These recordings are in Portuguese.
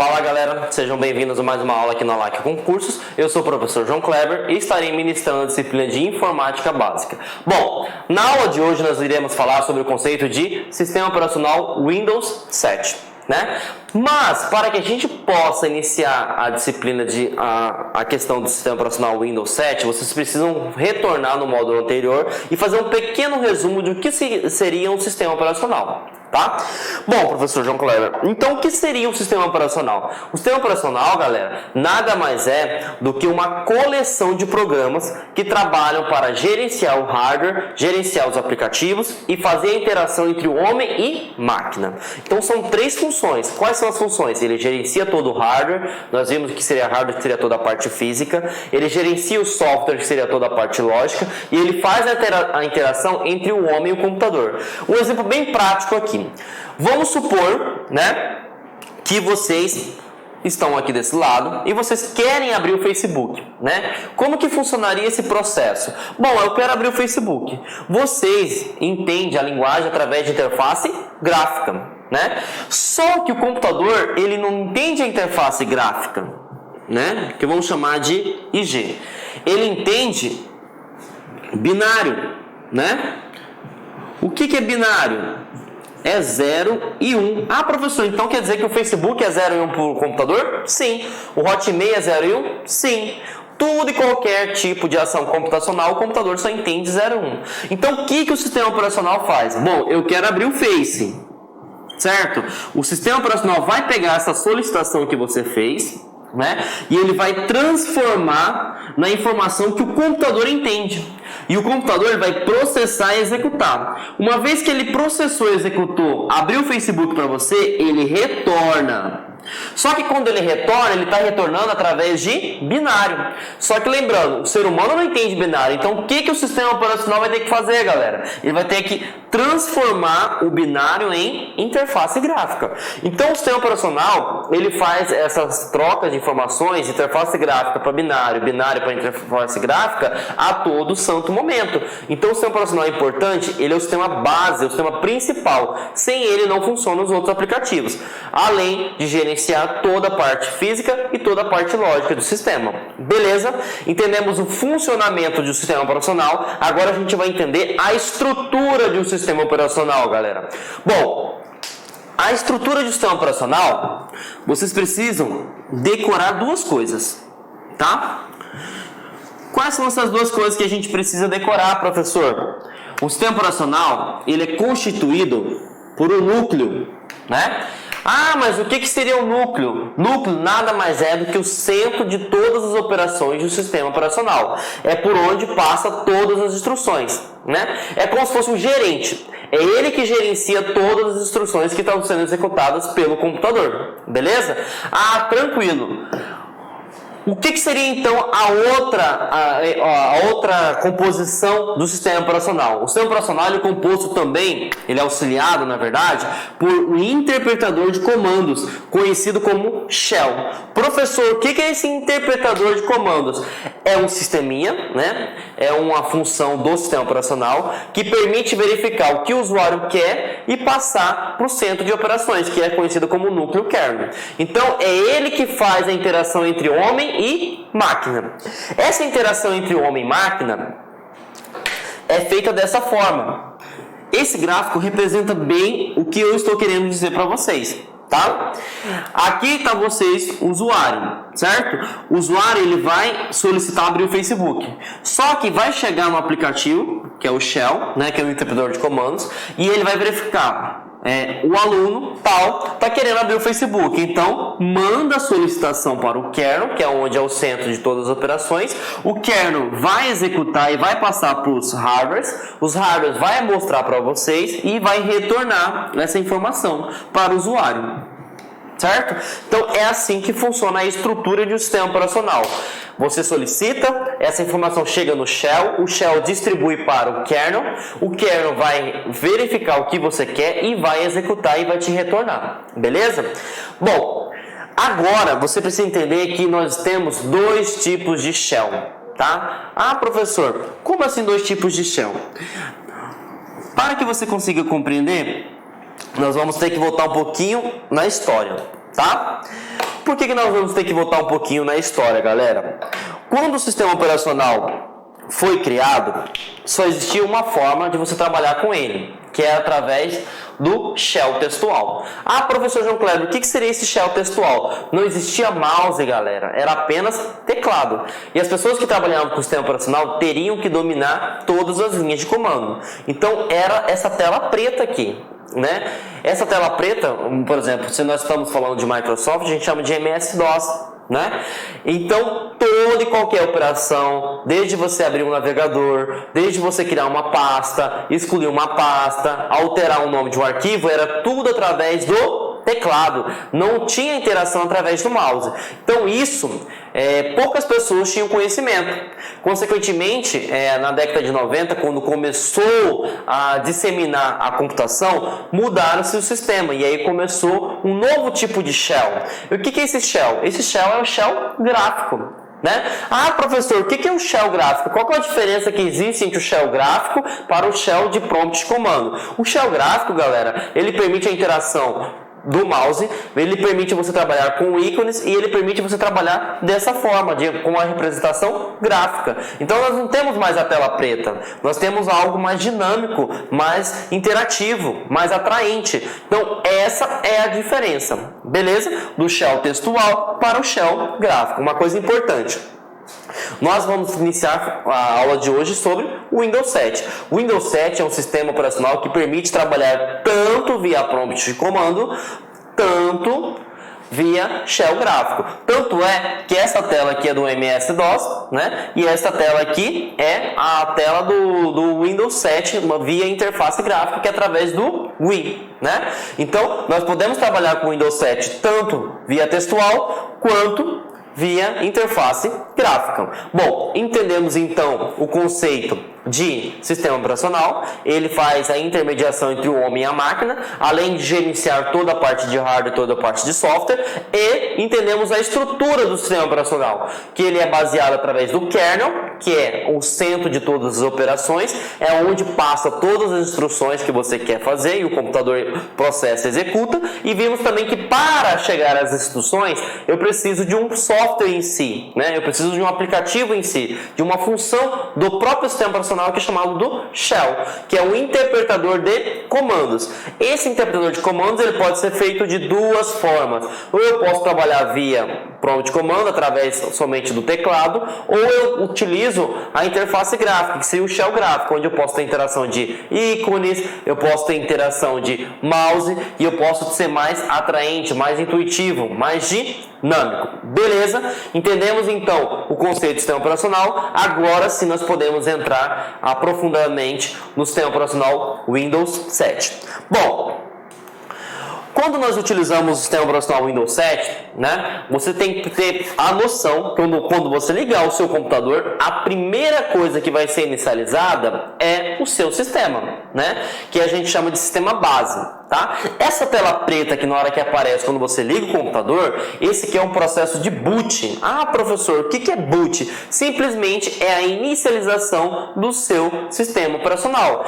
Fala galera, sejam bem-vindos a mais uma aula aqui na LAC Concursos. Eu sou o professor João Kleber e estarei ministrando a disciplina de Informática Básica. Bom, na aula de hoje nós iremos falar sobre o conceito de Sistema Operacional Windows 7, né? Mas, para que a gente possa iniciar a disciplina a questão do Sistema Operacional Windows 7, vocês precisam retornar no módulo anterior e fazer um pequeno resumo do que seria um sistema operacional. Tá? Bom, professor João Kleber, então o que seria um sistema operacional? O sistema operacional, galera, nada mais é do que uma coleção de programas que trabalham para gerenciar o hardware, gerenciar os aplicativos e fazer a interação entre o homem e máquina. Então são três funções. Quais são as funções? Ele gerencia todo o hardware, nós vimos que seria hardware, que seria toda a parte física, ele gerencia o software, que seria toda a parte lógica, e ele faz a interação entre o homem e o computador. Um exemplo bem prático aqui. Vamos supor, né, que vocês estão aqui desse lado e vocês querem abrir o Facebook, né? Como que funcionaria esse processo? Bom, eu quero abrir o Facebook. Vocês entendem a linguagem através de interface gráfica, né? Só que o computador, ele não entende a interface gráfica, né? Que vamos chamar de IG. Ele entende binário, né? O que é binário? É 0 e 1. Ah, professor, então quer dizer que o Facebook é 0 e 1 para o computador? Sim. O Hotmail é 0 e 1? Sim. Tudo e qualquer tipo de ação computacional, o computador só entende 0 e 1. Então, o que o sistema operacional faz? Bom, eu quero abrir o Face, certo? O sistema operacional vai pegar essa solicitação que você fez, né? E ele vai transformar na informação que o computador entende. E o computador ele vai processar e executar. Uma vez que ele processou e executou, abriu o Facebook para você, ele retorna. Só que quando ele retorna, ele está retornando através de binário. Só que lembrando, o ser humano não entende binário. Então o que o sistema operacional vai ter que fazer, galera? Ele vai ter que transformar o binário em interface gráfica. Então o sistema operacional, ele faz essas trocas de informações, interface gráfica para binário, binário para interface gráfica, a todo santo momento. Então o sistema operacional é importante, ele é o sistema base, é o sistema principal. Sem ele não funcionam os outros aplicativos. Além de gerenciar toda a parte física e toda a parte lógica do sistema. Beleza? Entendemos o funcionamento de um sistema operacional. Agora a gente vai entender a estrutura de um sistema operacional, galera. Bom, a estrutura de um sistema operacional, vocês precisam decorar duas coisas, tá? Quais são essas duas coisas que a gente precisa decorar, professor? O sistema operacional, ele é constituído por um núcleo, né? Ah, mas o que seria o núcleo? Núcleo nada mais é do que o centro de todas as operações do sistema operacional. É por onde passa todas as instruções, né? É como se fosse um gerente. É ele que gerencia todas as instruções que estão sendo executadas pelo computador. Beleza? Ah, tranquilo. O que seria então a outra composição do sistema operacional? O sistema operacional ele é composto também, ele é auxiliado, na verdade, por um interpretador de comandos, conhecido como Shell. Professor, o que é esse interpretador de comandos? É um sisteminha, né? É uma função do sistema operacional que permite verificar o que o usuário quer e passar para o centro de operações, que é conhecido como núcleo kernel. Então, é ele que faz a interação entre homem e máquina. Essa interação entre homem e máquina é feita dessa forma. Esse gráfico representa bem o que eu estou querendo dizer para vocês, tá? Aqui está vocês, usuário, certo? O usuário ele vai solicitar abrir o Facebook. Só que vai chegar no aplicativo, que é o Shell, né, que é o interpretador de comandos, e ele vai verificar. O aluno tal está querendo abrir o Facebook, então manda a solicitação para o kernel, que é onde é o centro de todas as operações. O kernel vai executar e vai passar para os hardwares. Os hardwares vai mostrar para vocês e vai retornar essa informação para o usuário. Certo? Então é assim que funciona a estrutura de um sistema operacional. Você solicita, essa informação chega no Shell, o Shell distribui para o kernel vai verificar o que você quer e vai executar e vai te retornar. Beleza? Bom, agora você precisa entender que nós temos dois tipos de Shell, tá? Ah, professor, como assim dois tipos de Shell? Para que você consiga compreender, nós vamos ter que voltar um pouquinho na história, tá? por que nós vamos ter que voltar um pouquinho na história, galera? Quando o sistema operacional foi criado, só existia uma forma de você trabalhar com ele, que é através do shell textual. Ah, professor João Kleber, o que seria esse shell textual? Não existia mouse, galera, era apenas teclado. E as pessoas que trabalhavam com o sistema operacional teriam que dominar todas as linhas de comando. Então era essa tela preta aqui, né? Essa tela preta, por exemplo, se nós estamos falando de Microsoft, a gente chama de MS-DOS, né? Então toda e qualquer operação, desde você abrir um navegador, desde você criar uma pasta, excluir uma pasta, alterar o nome de um arquivo, era tudo através do teclado, não tinha interação através do mouse. Então isso, poucas pessoas tinham conhecimento. Consequentemente, na década de 90, quando começou a disseminar a computação, mudaram-se o sistema e aí começou um novo tipo de shell. E o que é esse shell? Esse shell é o shell gráfico, né? Ah, professor, o que é um shell gráfico? Qual que é a diferença que existe entre o shell gráfico para o shell de prompt de comando? O shell gráfico, galera, ele permite a interação do mouse, ele permite você trabalhar com ícones e ele permite você trabalhar dessa forma, com a representação gráfica. Então nós não temos mais a tela preta, nós temos algo mais dinâmico, mais interativo, mais atraente. Então essa é a diferença, beleza? Do shell textual para o shell gráfico. Uma coisa importante: nós vamos iniciar a aula de hoje sobre o Windows 7. O Windows 7 é um sistema operacional que permite trabalhar tanto via prompt de comando, tanto via shell gráfico. Tanto é que essa tela aqui é do MS-DOS, né? E essa tela aqui é a tela do Windows 7 via interface gráfica, que é através do Win, né? Então, nós podemos trabalhar com o Windows 7 tanto via textual quanto via interface gráfica. Bom, entendemos então o conceito de sistema operacional. Ele faz a intermediação entre o homem e a máquina, além de gerenciar toda a parte de hardware e toda a parte de software, e entendemos a estrutura do sistema operacional, que ele é baseado através do kernel, que é o centro de todas as operações, é onde passa todas as instruções que você quer fazer e o computador processa e executa. E vimos também que para chegar às instruções eu preciso de um software em si, né? Eu preciso de um aplicativo em si, de uma função do próprio sistema operacional, que é chamado do shell, que é um interpretador de comandos. Esse interpretador de comandos ele pode ser feito de duas formas: ou eu posso trabalhar via prompt de comando através somente do teclado, ou eu utilizo a interface gráfica, que seria o shell gráfico, onde eu posso ter interação de ícones, eu posso ter interação de mouse e eu posso ser mais atraente, mais intuitivo, mais dinâmico. Beleza? Entendemos então o conceito de sistema operacional. Agora sim nós podemos entrar aprofundadamente no sistema operacional Windows 7. Bom, quando nós utilizamos o sistema operacional Windows 7, né, você tem que ter a noção que quando você ligar o seu computador, a primeira coisa que vai ser inicializada é o seu sistema, né, que a gente chama de sistema base. Tá? Essa tela preta que na hora que aparece quando você liga o computador, esse aqui é um processo de boot. Ah, professor, o que é boot? Simplesmente é a inicialização do seu sistema operacional.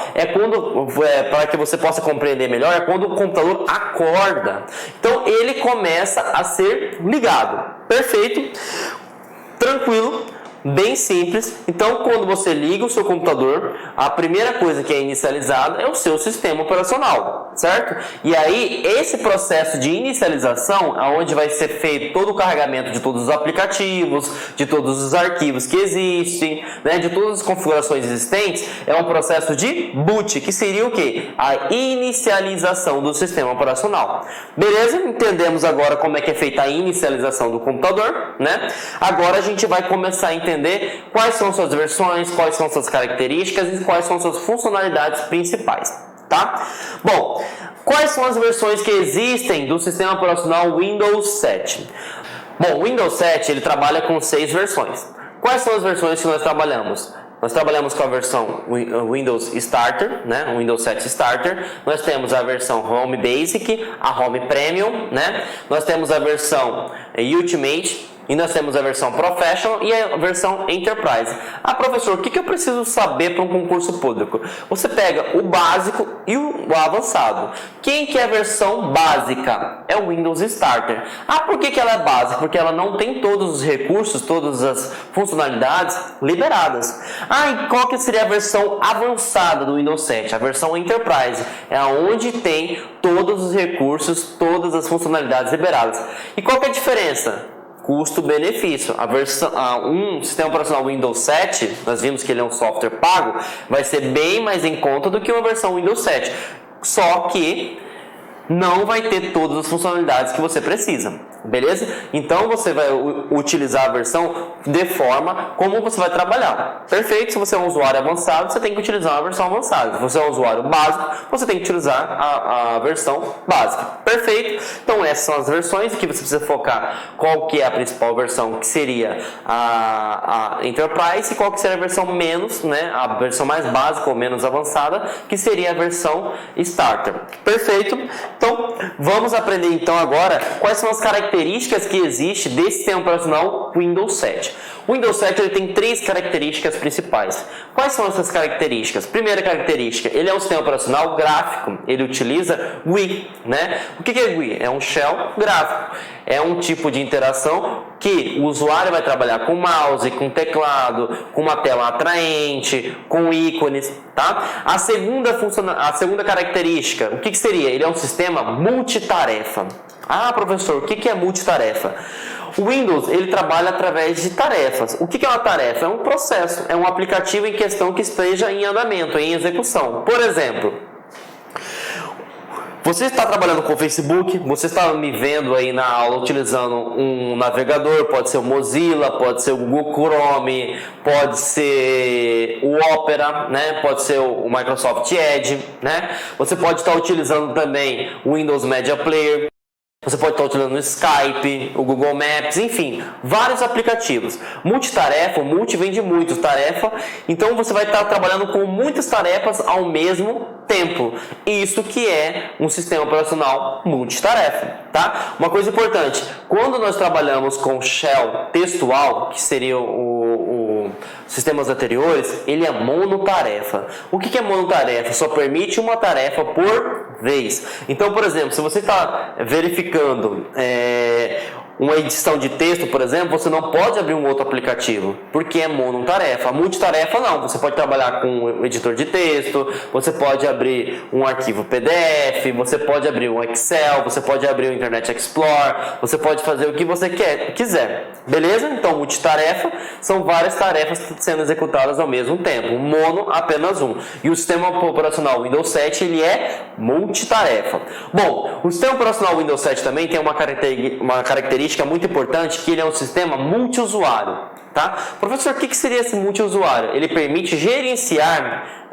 Para que você possa compreender melhor, é quando o computador acorda. Então ele começa a ser ligado. Perfeito? Tranquilo? Bem simples. Então, quando você liga o seu computador, a primeira coisa que é inicializada é o seu sistema operacional, certo? E aí, esse processo de inicialização, onde vai ser feito todo o carregamento de todos os aplicativos, de todos os arquivos que existem, né, de todas as configurações existentes, é um processo de boot, que seria o quê? A inicialização do sistema operacional. Beleza? Entendemos agora como é que é feita a inicialização do computador, né? Agora a gente vai começar a entender quais são suas versões, quais são suas características e quais são suas funcionalidades principais, tá? Bom, quais são as versões que existem do sistema operacional Windows 7? Bom, o Windows 7 ele trabalha com 6 versões. Quais são as versões que nós trabalhamos? Nós trabalhamos com a versão Windows Starter, né? O Windows 7 Starter. Nós temos a versão Home Basic, a Home Premium, né? Nós temos a versão Ultimate, E nós temos a versão Professional e a versão Enterprise. Ah, professor, o que eu preciso saber para um concurso público? Você pega o básico e o avançado. Quem que é a versão básica? É o Windows Starter. Ah, por que ela é básica? Porque ela não tem todos os recursos, todas as funcionalidades liberadas. Ah, e qual que seria a versão avançada do Windows 7? A versão Enterprise. É onde tem todos os recursos, todas as funcionalidades liberadas. E qual que é a diferença? Custo-benefício. Um sistema operacional Windows 7, nós vimos que ele é um software pago, vai ser bem mais em conta do que uma versão Windows 7. Só que não vai ter todas as funcionalidades que você precisa, beleza? Então você vai utilizar a versão de forma como você vai trabalhar. Perfeito? Se você é um usuário avançado, você tem que utilizar a versão avançada. Se você é um usuário básico, você tem que utilizar a versão básica. Perfeito? Então essas são as versões que você precisa focar. Qual que é a principal versão, que seria a Enterprise, e qual que seria a versão menos, né? A versão mais básica ou menos avançada, que seria a versão Starter. Perfeito? Então, vamos aprender então agora quais são as características que existem desse sistema operacional Windows 7. O Windows 7 ele tem 3 características principais. Quais são essas características? Primeira característica, ele é um sistema operacional gráfico. Ele utiliza GUI, né? O que é GUI? É um shell gráfico. É um tipo de interação que o usuário vai trabalhar com mouse, com teclado, com uma tela atraente, com ícones, tá? A segunda característica, o que seria? Ele é um sistema multitarefa. Ah, professor, o que é multitarefa? O Windows, ele trabalha através de tarefas. O que é uma tarefa? É um processo, é um aplicativo em questão que esteja em andamento, em execução. Por exemplo, você está trabalhando com o Facebook, você está me vendo aí na aula utilizando um navegador, pode ser o Mozilla, pode ser o Google Chrome, pode ser o Opera, né? Pode ser o Microsoft Edge, né? Você pode estar utilizando também o Windows Media Player. Você pode estar utilizando o Skype, o Google Maps, enfim, vários aplicativos. Multitarefa, multi vem de muito, tarefa, então você vai estar trabalhando com muitas tarefas ao mesmo tempo. Isso que é um sistema operacional multitarefa, tá? Uma coisa importante, quando nós trabalhamos com shell textual, que seria sistemas anteriores, ele é monotarefa. O que é monotarefa? Só permite uma tarefa por vez. Então, por exemplo, se você está verificando uma edição de texto, por exemplo, você não pode abrir um outro aplicativo, porque é monotarefa. A multitarefa não, você pode trabalhar com um editor de texto, você pode abrir um arquivo PDF, você pode abrir um Excel, você pode abrir o Internet Explorer, você pode fazer o que você quiser, beleza? Então, multitarefa são várias tarefas sendo executadas ao mesmo tempo, mono apenas um. E o sistema operacional Windows 7, ele é multitarefa. Bom, o sistema operacional Windows 7 também tem uma característica muito importante, que ele é um sistema multiusuário, tá? Professor, o que seria esse multiusuário? Ele permite gerenciar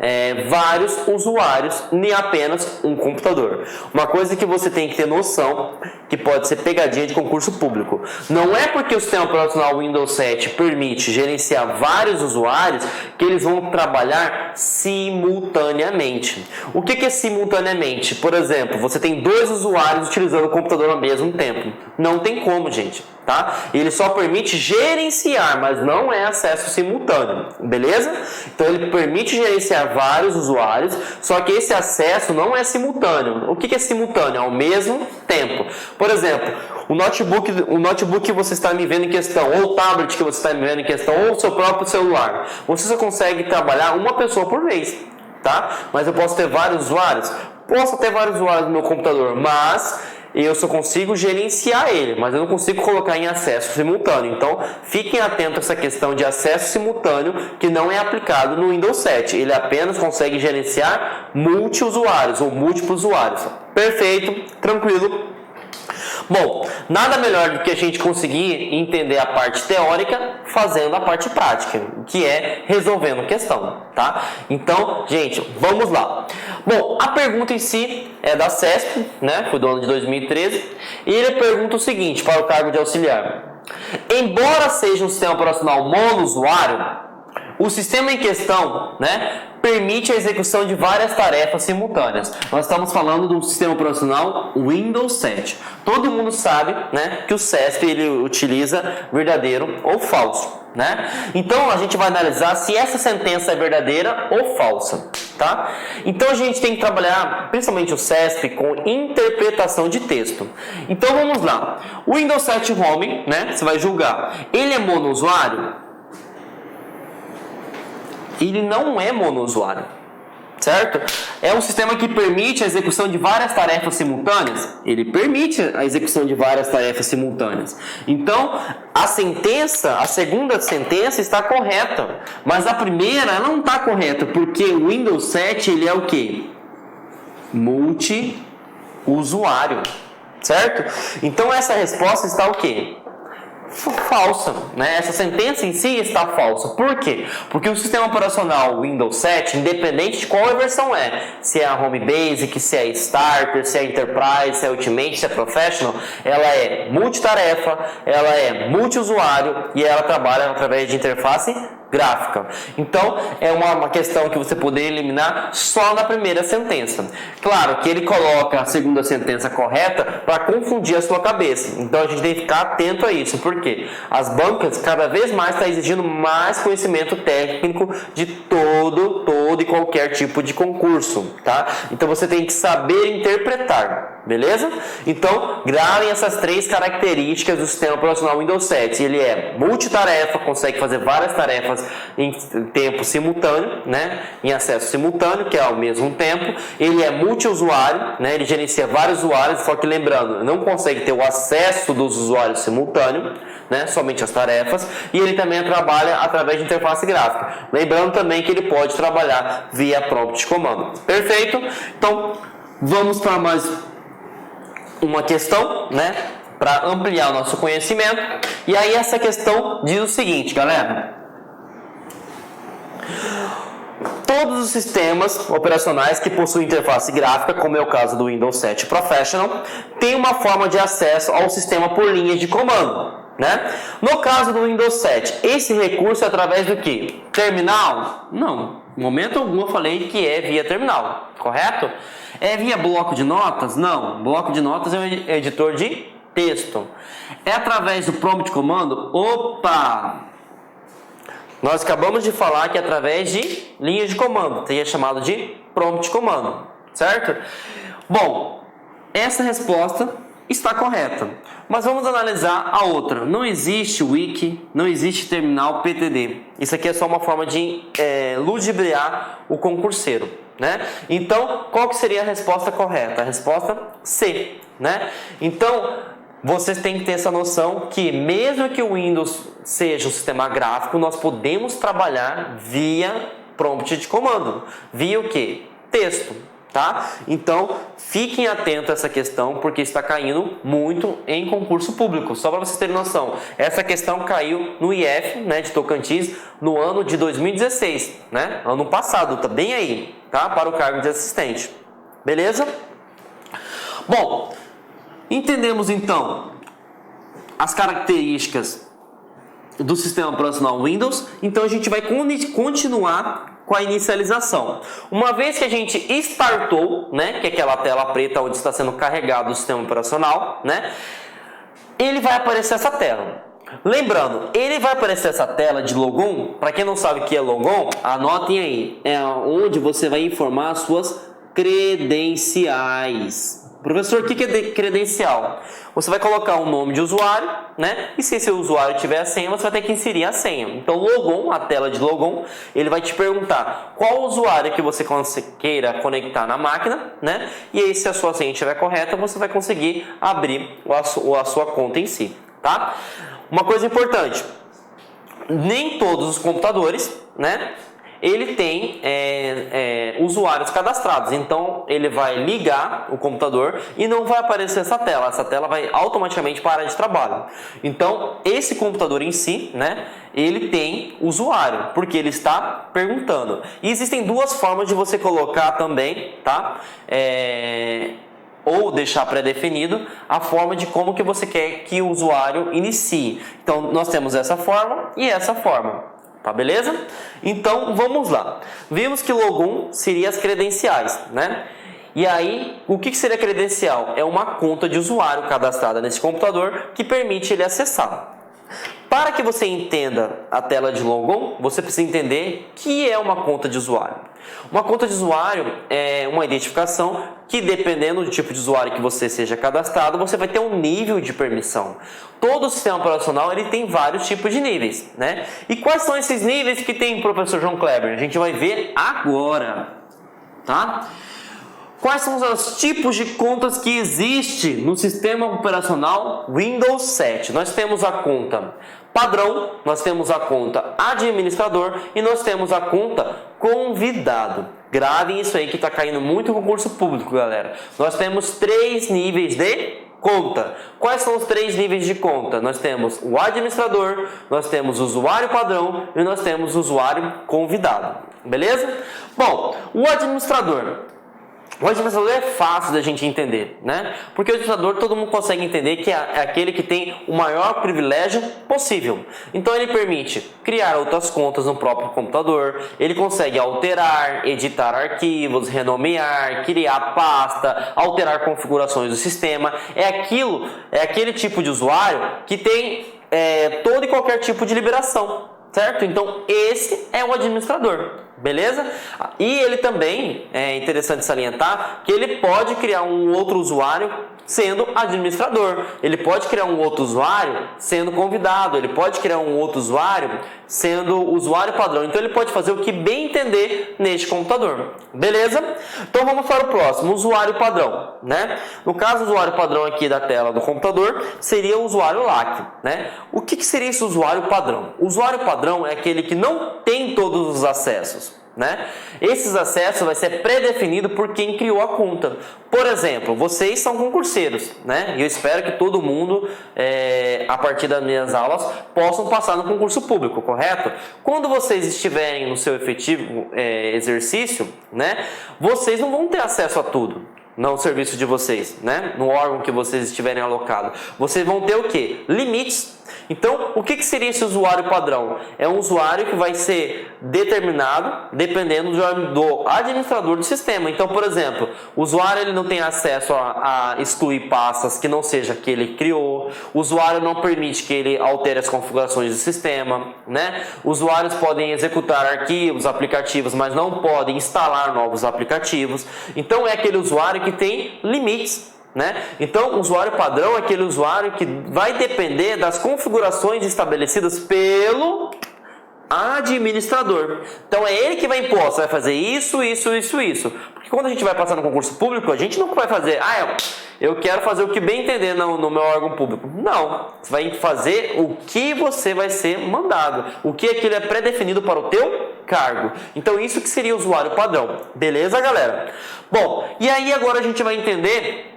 vários usuários em apenas um computador. Uma coisa que você tem que ter noção, que pode ser pegadinha de concurso público. Não é porque o sistema operacional Windows 7 permite gerenciar vários usuários que eles vão trabalhar simultaneamente. O que é simultaneamente? Por exemplo, você tem 2 usuários utilizando o computador ao mesmo tempo. Não tem como, gente, tá? Ele só permite gerenciar, mas não é acesso simultâneo, beleza? Então ele permite gerenciar vários usuários, só que esse acesso não é simultâneo. O que é simultâneo? Ao mesmo tempo. Por exemplo, o notebook que você está me vendo em questão, ou o tablet que você está me vendo em questão, ou o seu próprio celular, você só consegue trabalhar uma pessoa por vez, tá? Mas eu posso ter vários usuários? Posso ter vários usuários no meu computador, mas eu só consigo gerenciar ele, mas eu não consigo colocar em acesso simultâneo. Então, fiquem atentos a essa questão de acesso simultâneo, que não é aplicado no Windows 7. Ele apenas consegue gerenciar multi-usuários ou múltiplos usuários. Perfeito, tranquilo. Bom, nada melhor do que a gente conseguir entender a parte teórica fazendo a parte prática, que é resolvendo questão, tá? Então, gente, vamos lá. Bom, a pergunta em si é da CESP, né? Foi do ano de 2013, e ele pergunta o seguinte para o cargo de auxiliar: embora seja um sistema operacional monousuário, o sistema em questão, né, permite a execução de várias tarefas simultâneas. Nós estamos falando do sistema operacional Windows 7. Todo mundo sabe, né, que o CESP ele utiliza verdadeiro ou falso, né? Então a gente vai analisar se essa sentença é verdadeira ou falsa, tá? Então a gente tem que trabalhar, principalmente o CESP, com interpretação de texto. Então vamos lá. O Windows 7 Home, né, você vai julgar, ele é monousuário? Ele não é monousuário, certo? É um sistema que permite a execução de várias tarefas simultâneas? Ele permite a execução de várias tarefas simultâneas. Então, a segunda sentença está correta, mas a primeira ela não está correta, porque o Windows 7 ele é o quê? Multiusuário, certo? Então, essa resposta está o quê? Falsa, né? Essa sentença em si está falsa. Por quê? Porque o sistema operacional Windows 7, independente de qual versão se é a Home Basic, se é Starter, se é Enterprise, se é Ultimate, se é Professional, ela é multitarefa, ela é multiusuário e ela trabalha através de interface gráfica. Então, é uma questão que você poderia eliminar só na primeira sentença. Claro que ele coloca a segunda sentença correta para confundir a sua cabeça. Então, a gente tem que ficar atento a isso, porque as bancas cada vez mais estão exigindo mais conhecimento técnico de todo e qualquer tipo de concurso, tá? Então, você tem que saber interpretar, beleza? Então, gravem essas 3 características do sistema operacional Windows 7. Ele é multitarefa, consegue fazer várias tarefas em tempo simultâneo, né? Em acesso simultâneo, que é ao mesmo tempo. Ele é multiusuário, né? Ele gerencia vários usuários, só que lembrando, não consegue ter o acesso dos usuários simultâneo, né? Somente as tarefas. E ele também trabalha através de interface gráfica. Lembrando também que ele pode trabalhar via prompt de comando. Perfeito? Então, vamos para mais uma questão, né? Para ampliar o nosso conhecimento. E aí essa questão diz o seguinte, galera. Todos os sistemas operacionais que possuem interface gráfica, como é o caso do Windows 7 Professional, têm uma forma de acesso ao sistema por linha de comando, né? No caso do Windows 7, esse recurso é através do que? Terminal? Não, em momento algum eu falei que é via terminal, correto? É via bloco de notas? Não, bloco de notas é um editor de texto. É através do prompt de comando? Opa! Nós acabamos de falar que é através de linhas de comando, seria chamado de prompt de comando, certo? Bom, essa resposta está correta, mas vamos analisar a outra. Não existe wiki, não existe terminal PTD. Isso aqui é só uma forma de ludibriar o concurseiro, né? Então, qual que seria a resposta correta? A resposta C, né? Então, vocês têm que ter essa noção que mesmo que o Windows seja um sistema gráfico, nós podemos trabalhar via prompt de comando. Via o quê? Texto, tá? Então, fiquem atentos a essa questão, porque está caindo muito em concurso público. Só para vocês terem noção, essa questão caiu no IF, né, de Tocantins, no ano de 2016, né? Ano passado, tá bem aí, tá? Para o cargo de assistente. Beleza? Bom, entendemos então as características do sistema operacional Windows, então a gente vai continuar com a inicialização. Uma vez que a gente startou, né, que é aquela tela preta onde está sendo carregado o sistema operacional, né, ele vai aparecer essa tela. Lembrando, ele vai aparecer essa tela de logon. Para quem não sabe o que é logon, anotem aí, é onde você vai informar as suas credenciais. Professor, o que é credencial? Você vai colocar um nome de usuário, né? E se esse usuário tiver a senha, você vai ter que inserir a senha. Então, logon, a tela de logon, ele vai te perguntar qual usuário que você queira conectar na máquina, né? E aí, se a sua senha estiver correta, você vai conseguir abrir a sua conta em si, tá? Uma coisa importante, nem todos os computadores, né? Ele tem usuários cadastrados, então ele vai ligar o computador e não vai aparecer essa tela vai automaticamente parar de trabalho. Então esse computador em si, né, ele tem usuário, porque ele está perguntando. E existem 2 formas de você colocar também, tá? Ou deixar pré-definido a forma de como que você quer que o usuário inicie. Então nós temos essa forma e essa forma. Tá, beleza? Então, vamos lá. Vimos que login seria as credenciais, né? E aí, o que seria credencial? É uma conta de usuário cadastrada nesse computador que permite ele acessar. Para que você entenda a tela de login, você precisa entender que é uma conta de usuário. Uma conta de usuário é uma identificação que, dependendo do tipo de usuário que você seja cadastrado, você vai ter um nível de permissão. Todo o sistema operacional ele tem vários tipos de níveis, né? E quais são esses níveis que tem o professor João Kleber? A gente vai ver agora, tá? Quais são os tipos de contas que existem no sistema operacional Windows 7? Nós temos a conta padrão, nós temos a conta administrador e nós temos a conta convidado. Gravem isso aí que está caindo muito no concurso público, galera. Nós temos 3 níveis de conta. Quais são os 3 níveis de conta? Nós temos o administrador, nós temos o usuário padrão e nós temos o usuário convidado. Beleza? Bom, o administrador. O administrador é fácil da gente entender, né? Porque o administrador todo mundo consegue entender que é aquele que tem o maior privilégio possível. Então ele permite criar outras contas no próprio computador, ele consegue alterar, editar arquivos, renomear, criar pasta, alterar configurações do sistema. É aquele tipo de usuário que tem todo e qualquer tipo de liberação, certo? Então esse é o administrador. Beleza? E ele também, é interessante salientar, que ele pode criar um outro usuário sendo administrador. Ele pode criar um outro usuário sendo convidado. Ele pode criar um outro usuário sendo usuário padrão. Então ele pode fazer o que bem entender neste computador. Beleza? Então vamos para o próximo, usuário padrão, né? No caso, o usuário padrão aqui da tela do computador seria o usuário LAC, né? O que seria esse usuário padrão? O usuário padrão é aquele que não tem todos os acessos, né? Esses acessos vai ser predefinido por quem criou a conta. Por exemplo, vocês são concurseiros, né? E eu espero que todo mundo, a partir das minhas aulas, possam passar no concurso público, correto? Quando vocês estiverem no seu efetivo exercício, né? Vocês não vão ter acesso a tudo no serviço de vocês, né? No órgão que vocês estiverem alocados. Vocês vão ter o quê? Limites. Então, o que seria esse usuário padrão? É um usuário que vai ser determinado dependendo do administrador do sistema. Então, por exemplo, o usuário ele não tem acesso a excluir pastas que não seja que ele criou. O usuário não permite que ele altere as configurações do sistema, né? Usuários podem executar arquivos, aplicativos, mas não podem instalar novos aplicativos. Então, é aquele usuário que tem limites, né? Então, o usuário padrão é aquele usuário que vai depender das configurações estabelecidas pelo administrador. Então, é ele que vai impor, você vai fazer isso, isso, isso, isso. Porque quando a gente vai passar no concurso público, a gente não vai fazer, eu quero fazer o que bem entender no meu órgão público. Não, você vai fazer o que você vai ser mandado, o que aquilo é pré-definido para o teu cargo. Então, isso que seria o usuário padrão. Beleza, galera? Bom, e aí agora a gente vai entender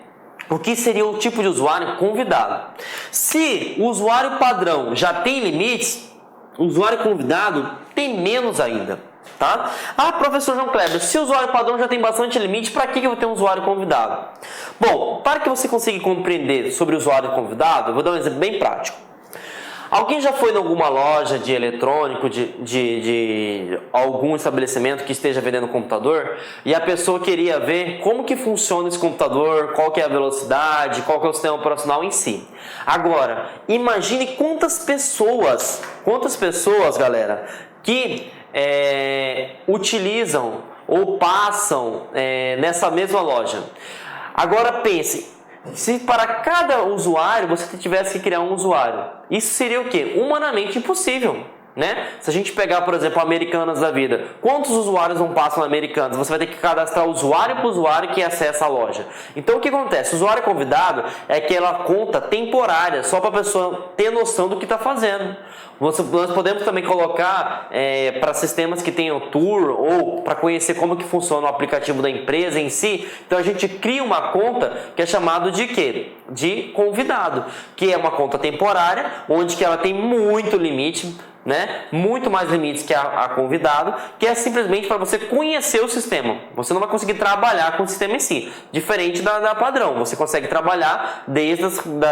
o que seria o tipo de usuário convidado. Se o usuário padrão já tem limites, o usuário convidado tem menos ainda, tá? Professor João Kleber, se o usuário padrão já tem bastante limite, para que eu vou ter um usuário convidado? Bom, para que você consiga compreender sobre o usuário convidado, eu vou dar um exemplo bem prático. Alguém já foi em alguma loja de eletrônico, de algum estabelecimento que esteja vendendo computador e a pessoa queria ver como que funciona esse computador, qual que é a velocidade, qual que é o sistema operacional em si. Agora, imagine quantas pessoas, galera, que utilizam ou passam nessa mesma loja. Agora pense, se para cada usuário você tivesse que criar um usuário, isso seria o quê? Humanamente impossível, né? Se a gente pegar, por exemplo, Americanas da vida, quantos usuários não passam na Americanas? Você vai ter que cadastrar usuário por usuário que acessa a loja. Então o que acontece? O usuário convidado é aquela conta temporária, só para a pessoa ter noção do que está fazendo. Nós podemos também colocar para sistemas que tenham tour ou para conhecer como que funciona o aplicativo da empresa em si. Então a gente cria uma conta que é chamado de quê? De convidado, que é uma conta temporária, onde que ela tem muito limite. né? Muito mais limites que a convidado, que é simplesmente para você conhecer o sistema. Você não vai conseguir trabalhar com o sistema em si, diferente da padrão. Você consegue trabalhar desde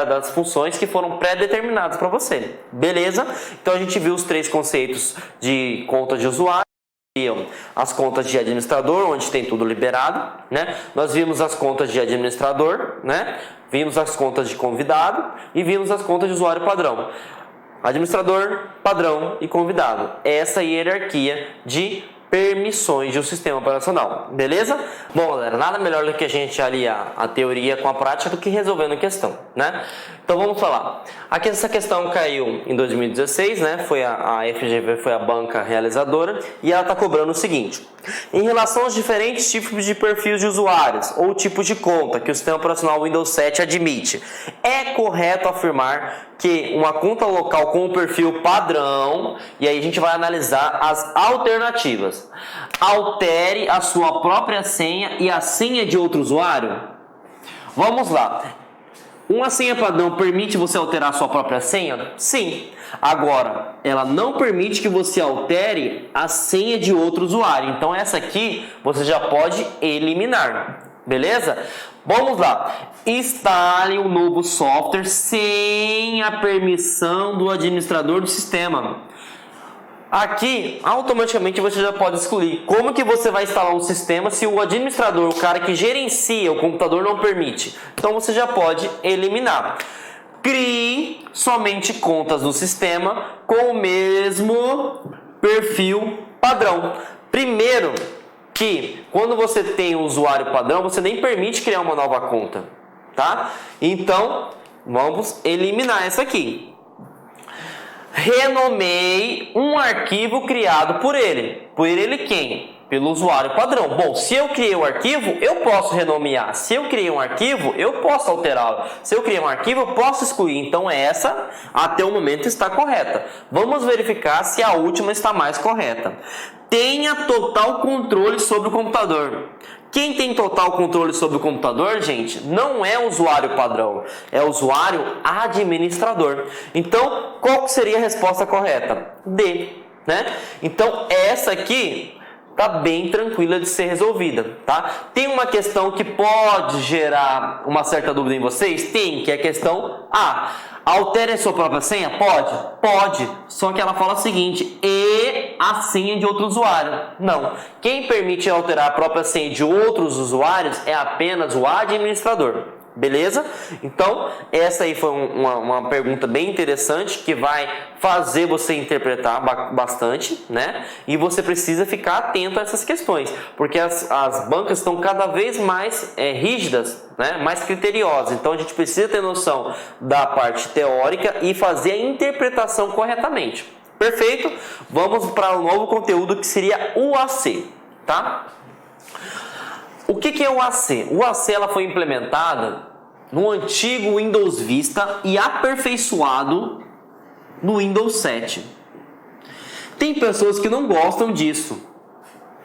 das funções que foram pré-determinadas para você. Beleza? Então a gente viu os 3 conceitos de conta de usuário. As contas de administrador, onde tem tudo liberado, né? Nós vimos as contas de administrador, né? Vimos as contas de convidado e vimos as contas de usuário padrão. Administrador, padrão e convidado. Essa hierarquia de permissões de um sistema operacional. Beleza? Bom, galera, nada melhor do que a gente aliar a teoria com a prática do que resolvendo a questão, né? Então vamos falar. Aqui essa questão caiu em 2016, né? Foi a FGV foi a banca realizadora e ela está cobrando o seguinte: em relação aos diferentes tipos de perfis de usuários ou tipos de conta que o sistema operacional Windows 7 admite, é correto afirmar que uma conta local com o perfil padrão, e aí a gente vai analisar as alternativas, altere a sua própria senha e a senha de outro usuário? Vamos lá. Uma senha padrão permite você alterar a sua própria senha? Sim. Agora, ela não permite que você altere a senha de outro usuário. Então essa aqui você já pode eliminar. Beleza? Vamos lá. Instale um novo software sem a permissão do administrador do sistema. Aqui, automaticamente você já pode excluir. Como que você vai instalar um sistema se o administrador, o cara que gerencia o computador, não permite? Então você já pode eliminar. Crie somente contas do sistema com o mesmo perfil padrão. Primeiro, que quando você tem o usuário padrão, você nem permite criar uma nova conta, tá? Então, vamos eliminar essa aqui. Renomeie um arquivo criado por ele. Por ele quem? Pelo usuário padrão. Bom, se eu criei um arquivo, eu posso renomear. Se eu criei um arquivo, eu posso alterá-lo. Se eu criei um arquivo, eu posso excluir. Então essa, até o momento, está correta. Vamos verificar se a última está mais correta. Tenha total controle sobre o computador. Quem tem total controle sobre o computador, gente, não é o usuário padrão, é o usuário administrador. Então, qual seria a resposta correta? D, né? Então, essa aqui tá bem tranquila de ser resolvida, tá? Tem uma questão que pode gerar uma certa dúvida em vocês? Tem, que é a questão A. Altere a sua própria senha? Pode? Pode. Só que ela fala o seguinte: e a senha de outro usuário. Não. Quem permite alterar a própria senha de outros usuários é apenas o administrador. Beleza? Então, essa aí foi uma pergunta bem interessante que vai fazer você interpretar bastante, né? E você precisa ficar atento a essas questões, porque as bancas estão cada vez mais rígidas, né? Mais criteriosas. Então, a gente precisa ter noção da parte teórica e fazer a interpretação corretamente. Perfeito? Vamos para o novo conteúdo que seria o AC, tá? O que é o AC? O AC ela foi implementada no antigo Windows Vista e aperfeiçoado no Windows 7. Tem pessoas que não gostam disso,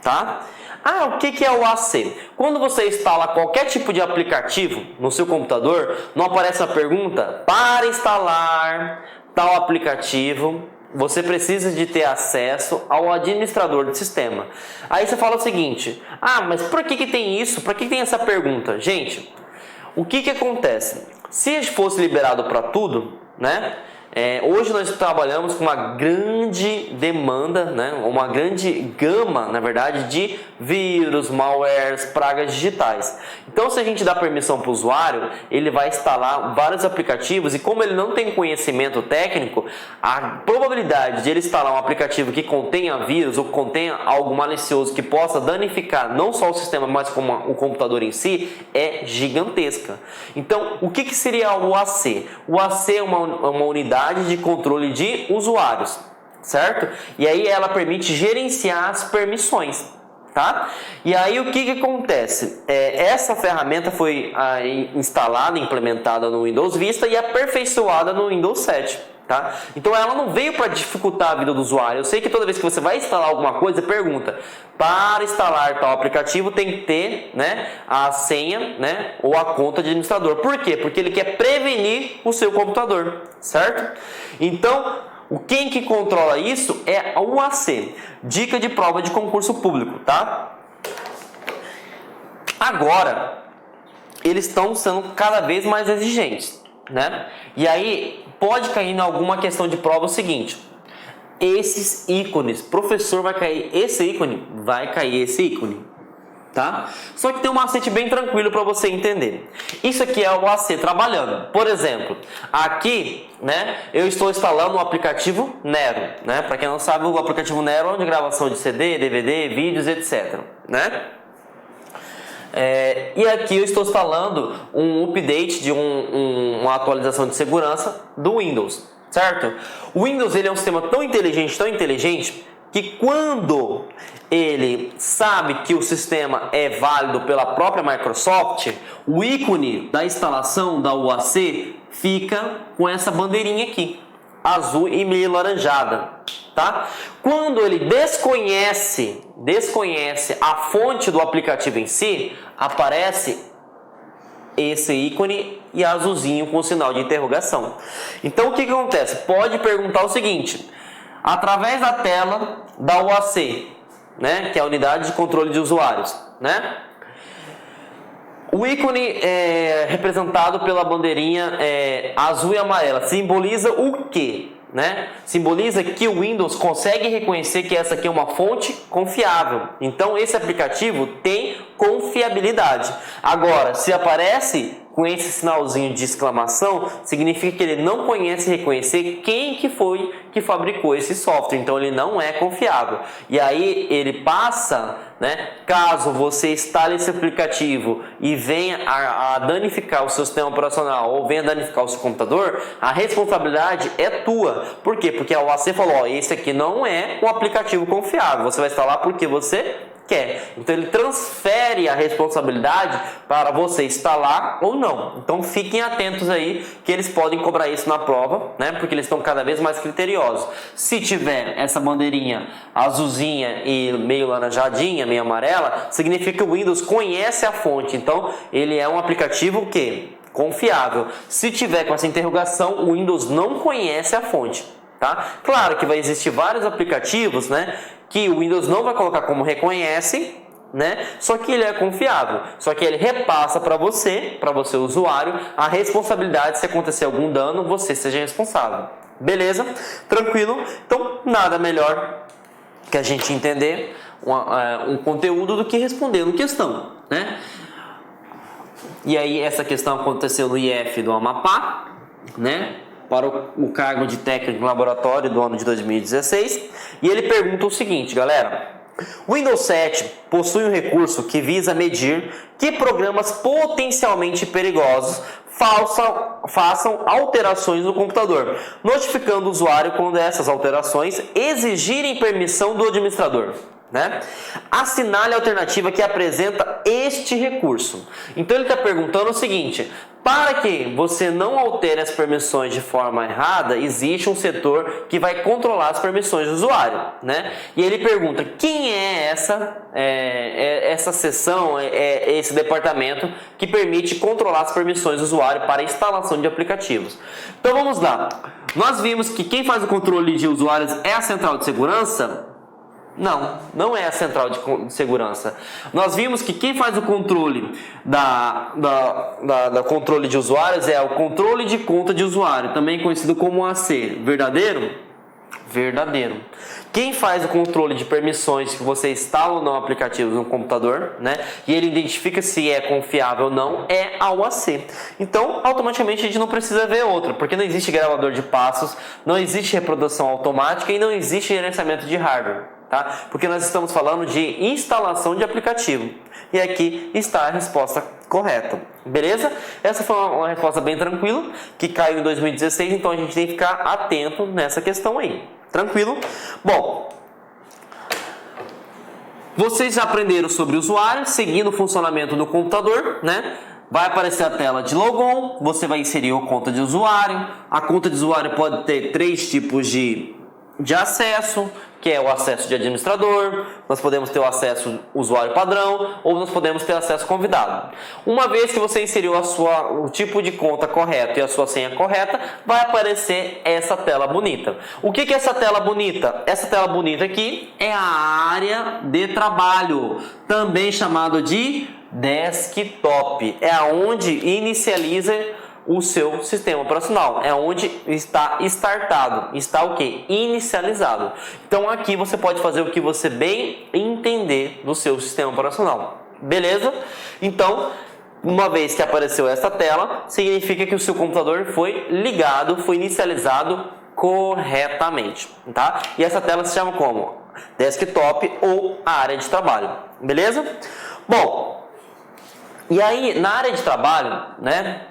tá? Ah, o que é o AC? Quando você instala qualquer tipo de aplicativo no seu computador, não aparece a pergunta: para instalar tal aplicativo, você precisa de ter acesso ao administrador do sistema. Aí você fala o seguinte: ah, mas por que tem isso? Por que tem essa pergunta? Gente, o que acontece? Se fosse liberado para tudo, né? Hoje nós trabalhamos com uma grande demanda, né? Uma grande gama, na verdade, de vírus, malwares, pragas digitais. Então, se a gente dá permissão para o usuário, ele vai instalar vários aplicativos e, como ele não tem conhecimento técnico, a probabilidade de ele instalar um aplicativo que contenha vírus ou contenha algo malicioso que possa danificar não só o sistema, mas como o computador em si, é gigantesca. Então, o que seria o AC? O AC é uma unidade de controle de usuários, certo? E aí ela permite gerenciar as permissões, tá? E aí o que acontece? Essa ferramenta foi instalada, implementada no Windows Vista e aperfeiçoada no Windows 7. Tá? Então ela não veio para dificultar a vida do usuário. Eu sei que toda vez que você vai instalar alguma coisa, pergunta: para instalar tal aplicativo tem que ter, né, a senha, né, ou a conta de administrador. Por quê? Porque ele quer prevenir o seu computador, certo? Então, Quem que controla isso é a UAC. Dica de prova de concurso público, tá? Agora, eles estão sendo cada vez mais exigentes, né? E aí, pode cair em alguma questão de prova o seguinte: esses ícones, professor vai cair esse ícone, vai cair esse ícone, tá? Só que tem um macete bem tranquilo para você entender. Isso aqui é o AC trabalhando. Por exemplo, aqui, né, eu estou instalando o aplicativo Nero, né? Para quem não sabe, o aplicativo Nero é de gravação de CD, DVD, vídeos, etc, né? E aqui eu estou instalando um update de uma atualização de segurança do Windows, certo? O Windows ele é um sistema tão inteligente, que quando ele sabe que o sistema é válido pela própria Microsoft, o ícone da instalação da UAC fica com essa bandeirinha aqui, azul e meio laranjada, tá? Quando ele desconhece a fonte do aplicativo em si, aparece esse ícone e azulzinho com sinal de interrogação. Então o que acontece? Pode perguntar o seguinte: através da tela da UAC, né, que é a unidade de controle de usuários, né? O ícone representado pela bandeirinha azul e amarela simboliza o quê? Né? Simboliza que o Windows consegue reconhecer que essa aqui é uma fonte confiável. Então esse aplicativo tem confiabilidade. Agora, se aparece com esse sinalzinho de exclamação, significa que ele não conhece e reconhecer quem que foi que fabricou esse software. Então ele não é confiável. E aí ele passa, né, caso você instale esse aplicativo e venha a danificar o seu sistema operacional ou venha danificar o seu computador, a responsabilidade é tua. Por quê? Porque a OAC falou: ó, esse aqui não é um aplicativo confiável. Você vai instalar porque você quer. Então ele transfere a responsabilidade para você instalar ou não. Então fiquem atentos aí que eles podem cobrar isso na prova, né? Porque eles estão cada vez mais criteriosos. Se tiver essa bandeirinha azulzinha e meio laranjadinha, meio amarela, significa que o Windows conhece a fonte. Então ele é um aplicativo que confiável. Se tiver com essa interrogação, o Windows não conhece a fonte, tá? Claro que vai existir vários aplicativos, né, que o Windows não vai colocar como reconhece, né? Só que ele é confiável. Só que ele repassa para você usuário, a responsabilidade se acontecer algum dano, você seja responsável. Beleza? Tranquilo? Então, nada melhor que a gente entender um conteúdo do que respondendo questão, né? E aí essa questão aconteceu no IF do Amapá, né? Para o cargo de técnico em laboratório do ano de 2016. E ele pergunta o seguinte, galera: o Windows 7 possui um recurso que visa medir que programas potencialmente perigosos façam alterações no computador, notificando o usuário quando essas alterações exigirem permissão do administrador, né? Assinale a alternativa que apresenta este recurso. Então ele está perguntando o seguinte: para que você não altere as permissões de forma errada, existe um setor que vai controlar as permissões do usuário, né? E ele pergunta: quem é essa seção, esse departamento que permite controlar as permissões do usuário para instalação de aplicativos? Então vamos lá. Nós vimos que quem faz o controle de usuários é a central de segurança. Não é a central de segurança. Nós vimos que quem faz o controle da controle de usuários é o controle de conta de usuário, também conhecido como AC. Verdadeiro? Verdadeiro. Quem faz o controle de permissões que você instala ou não aplicativos no computador, né, e ele identifica se é confiável ou não, é a UAC. Então, automaticamente a gente não precisa ver outra, porque não existe gravador de passos, não existe reprodução automática e não existe gerenciamento de hardware. Tá? Porque nós estamos falando de instalação de aplicativo. E aqui está a resposta correta. Beleza? Essa foi uma resposta bem tranquila, que caiu em 2016, então a gente tem que ficar atento nessa questão aí. Tranquilo? Bom, vocês já aprenderam sobre o usuário, seguindo o funcionamento do computador, né? Vai aparecer a tela de logon, você vai inserir a conta de usuário. A conta de usuário pode ter três tipos de de acesso, que é o acesso de administrador, nós podemos ter o acesso usuário padrão ou nós podemos ter acesso convidado. Uma vez que você inseriu o tipo de conta correto e a sua senha correta, vai aparecer essa tela bonita. O que é essa tela bonita? Essa tela bonita aqui é a área de trabalho, também chamado de desktop. É onde inicializa o seu sistema operacional, é onde está startado, está o que? Inicializado. Então aqui você pode fazer o que você bem entender do seu sistema operacional, beleza? Então, uma vez que apareceu essa tela, significa que o seu computador foi ligado, foi inicializado corretamente, tá? E essa tela se chama como? Desktop ou a área de trabalho, beleza? Bom, e aí na área de trabalho, né?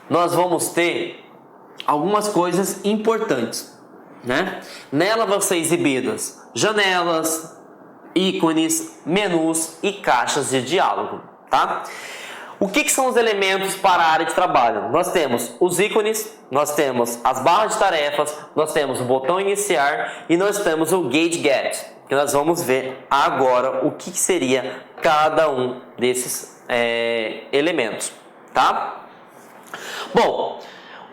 Nós vamos ter algumas coisas importantes, né? Nela vão ser exibidas janelas, ícones, menus e caixas de diálogo, tá? O que são os elementos para a área de trabalho? Nós temos os ícones, nós temos as barras de tarefas, nós temos o botão iniciar e nós temos o Gauge Get, que nós vamos ver agora o que seria cada um desses elementos, tá? Bom,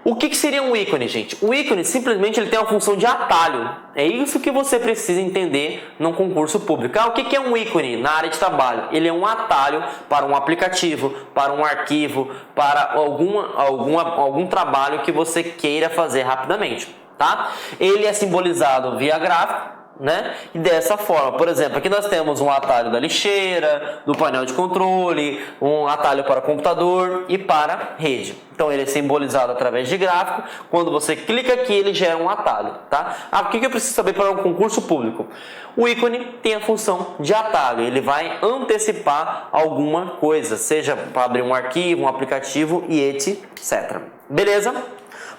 o que seria um ícone, gente? O ícone simplesmente ele tem uma função de atalho. É isso que você precisa entender num concurso público. O que é um ícone na área de trabalho? Ele é um atalho para um aplicativo, para um arquivo, para algum trabalho que você queira fazer rapidamente, tá? Ele é simbolizado via gráfico, né? E dessa forma, por exemplo, aqui nós temos um atalho da lixeira, do painel de controle, um atalho para computador e para rede. Então ele é simbolizado através de gráfico. Quando você clica aqui, ele gera um atalho, tá? O que eu preciso saber para um concurso público? O ícone tem a função de atalho, ele vai antecipar alguma coisa, seja para abrir um arquivo, um aplicativo e etc. Beleza?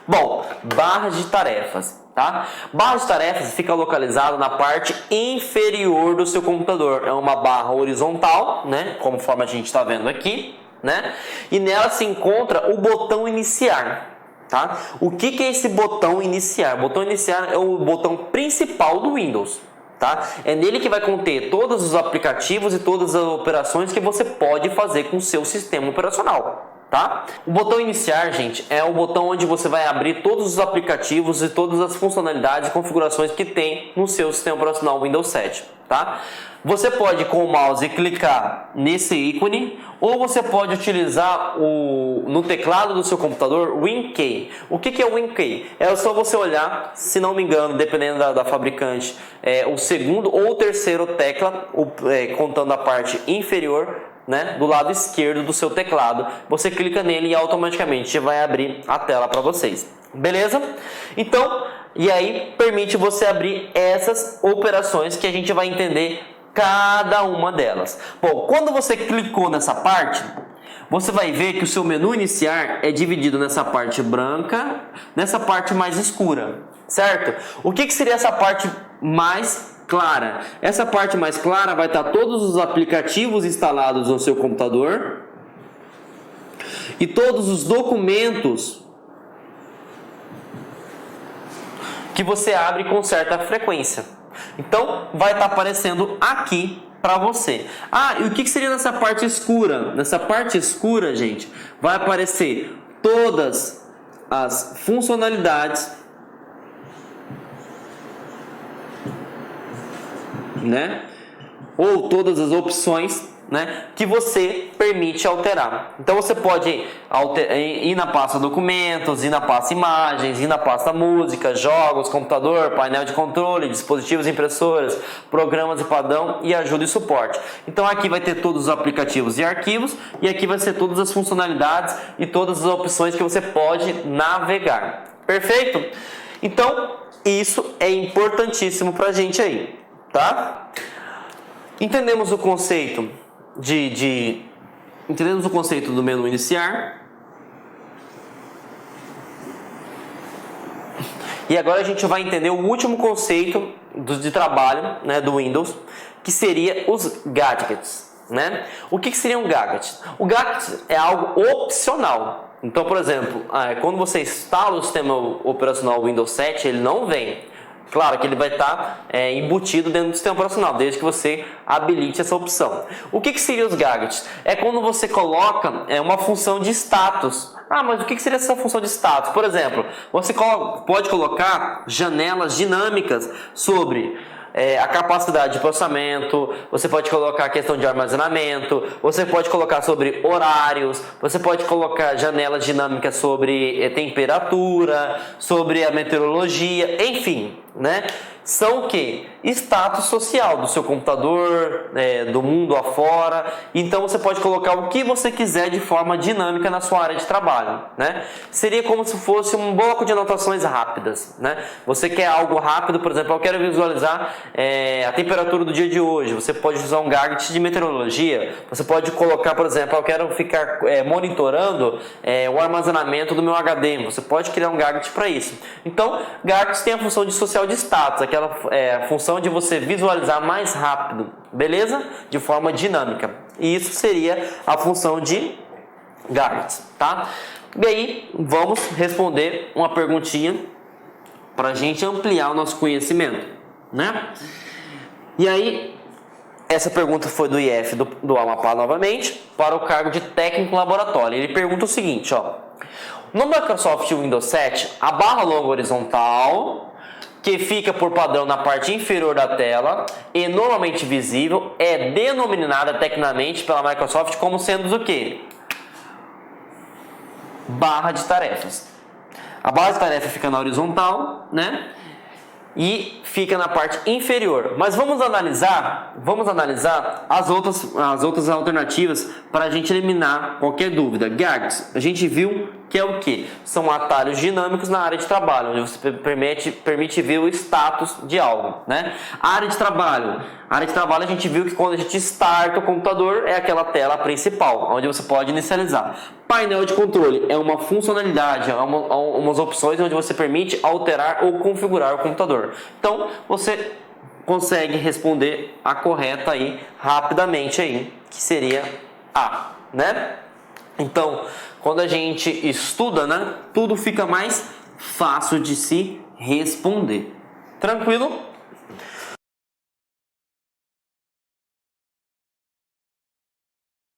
Bom, barras de tarefas. Tá? Barra de tarefas fica localizado na parte inferior do seu computador. É uma barra horizontal, né? Conforme a gente está vendo aqui, né? E nela se encontra o botão iniciar. Tá? O que é esse botão iniciar? O botão iniciar é o botão principal do Windows. Tá? É nele que vai conter todos os aplicativos e todas as operações que você pode fazer com o seu sistema operacional. Tá? O botão iniciar, gente, é o botão onde você vai abrir todos os aplicativos e todas as funcionalidades e configurações que tem no seu sistema operacional Windows 7. Tá? Você pode com o mouse clicar nesse ícone ou você pode utilizar no teclado do seu computador o WinKey. O que é o WinKey? É só você olhar, se não me engano, dependendo da fabricante, o segundo ou o terceiro tecla, contando a parte inferior, né, do lado esquerdo do seu teclado. Você clica nele e automaticamente vai abrir a tela para vocês. Beleza? Então, e aí permite você abrir essas operações que a gente vai entender cada uma delas. Bom, quando você clicou nessa parte, você vai ver que o seu menu iniciar é dividido nessa parte branca, nessa parte mais escura, certo? O que seria essa parte mais clara? Essa parte mais clara vai estar todos os aplicativos instalados no seu computador e todos os documentos que você abre com certa frequência. Então vai estar aparecendo aqui para você. E o que seria nessa parte escura? Nessa parte escura, gente, vai aparecer todas as funcionalidades, né? Ou todas as opções, né, que você permite alterar. Então você pode ir na pasta documentos, ir na pasta imagens, ir na pasta música, jogos, computador, painel de controle, dispositivos, impressoras, programas de padrão e ajuda e suporte. Então aqui vai ter todos os aplicativos e arquivos e aqui vai ser todas as funcionalidades e todas as opções que você pode navegar. Perfeito? Então isso é importantíssimo pra gente aí, tá? Entendemos o conceito entendemos o conceito do menu iniciar. E agora a gente vai entender o último conceito de trabalho, né, do Windows, que seria os gadgets, né? O que seria um gadget? O gadget é algo opcional. Então, por exemplo, quando você instala o sistema operacional Windows 7, ele não vem. Claro que ele vai estar embutido dentro do sistema operacional, desde que você habilite essa opção. O que seriam os gadgets? É quando você coloca uma função de status. Ah, mas o que seria essa função de status? Por exemplo, você pode colocar janelas dinâmicas sobre a capacidade de processamento, você pode colocar a questão de armazenamento, você pode colocar sobre horários, você pode colocar janelas dinâmicas sobre temperatura, sobre a meteorologia, enfim, né? São o que? Status social do seu computador, do mundo afora. Então você pode colocar o que você quiser de forma dinâmica na sua área de trabalho, né? Seria como se fosse um bloco de anotações rápidas, né? Você quer algo rápido, por exemplo, eu quero visualizar a temperatura do dia de hoje. Você pode usar um gadget de meteorologia. Você pode colocar, por exemplo, eu quero ficar monitorando o armazenamento do meu HD. Você pode criar um gadget para isso. Então, gadgets tem a função de social de status, aquela função de você visualizar mais rápido, beleza? De forma dinâmica. E isso seria a função de gadgets, tá? E aí, vamos responder uma perguntinha para a gente ampliar o nosso conhecimento, né? E aí, essa pergunta foi do IF do Amapá novamente, para o cargo de técnico laboratório. Ele pergunta o seguinte, ó. No Microsoft Windows 7, a barra longa horizontal, que fica por padrão na parte inferior da tela e normalmente visível, é denominada tecnicamente pela Microsoft como sendo o quê? Barra de tarefas. A barra de tarefa fica na horizontal, né? E fica na parte inferior. Mas vamos analisar as outras alternativas para a gente eliminar qualquer dúvida. Gadgets, a gente viu que é o que? São atalhos dinâmicos na área de trabalho, onde você permite ver o status de algo, né? Área de trabalho a gente viu que quando a gente starta o computador é aquela tela principal, onde você pode inicializar. Painel de controle é uma funcionalidade, umas opções onde você permite alterar ou configurar o computador. Então, você consegue responder a correta aí rapidamente aí, que seria A, né? Então, quando a gente estuda, né, tudo fica mais fácil de se responder. Tranquilo?